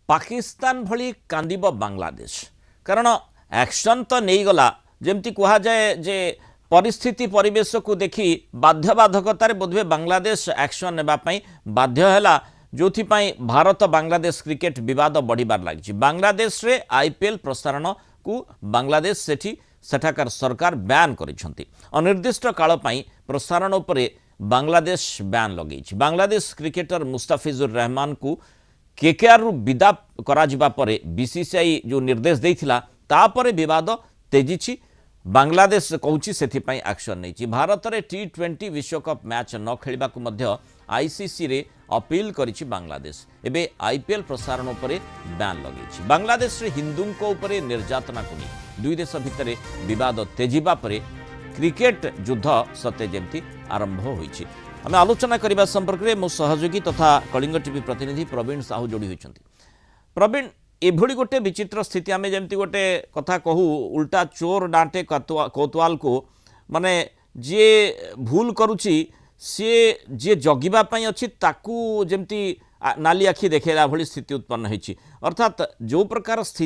पाकिस्तान भली कांदिब बांग्लादेश कारण एक्शन तो नहीं गला जमती कह जाए जे परिस्थिति परिवेश को देखी बाध्यबाधकतार बोधवे बांग्लादेश एक्शन नेबापी बाध्य है जो भारत बांग्लादेश क्रिकेट विवाद बढ़िबार लगी बांग्लादेश रे आईपीएल प्रसारण को बांग्लादेश सेठाकार सरकार बैन करिसेंती अनिर्दिष्ट काल प्रसारण उपरे बांग्लादेश बैन लगे बांग्लादेश क्रिकेटर मुस्ताफिजुर रहमान को केकेआर रु विदा करा जिबा परे बीसीसीआई जो निर्देश देइथिला तापरे विवाद तेजिछि बांग्लादेश कहूछि सेथिपाई एक्शन नहीं भारत रे टी20 विश्वकप मैच न खेलिबा को मध्य आईसीसी रे अपील करिछि बांग्लादेश एबे आईपीएल प्रसारण उपरे बैन लगे बांग्लादेश रे हिंदू को उपरे निर्यातना को नहीं दुई देश भितर विवाद तेजिबा परे क्रिकेट युद्ध सते जेमती आरंभ होइछि आम आलोचना करने संपर्क में मो सहयोगी तथा कलिंग टीवी प्रतिनिधि प्रवीण साहू जोड़ी होती प्रवीण एभली गोटे विचित्र स्थिति आम जमी गोटे कथा कहू उल्टा चोर डांटे कोतवाल को माने जी भूल करुच्ची सी जी जगिवाई अच्छी ताकू जमती नाली आखि देखेला भली स्थिति उत्पन्न होती अर्थात जो प्रकार स्थिति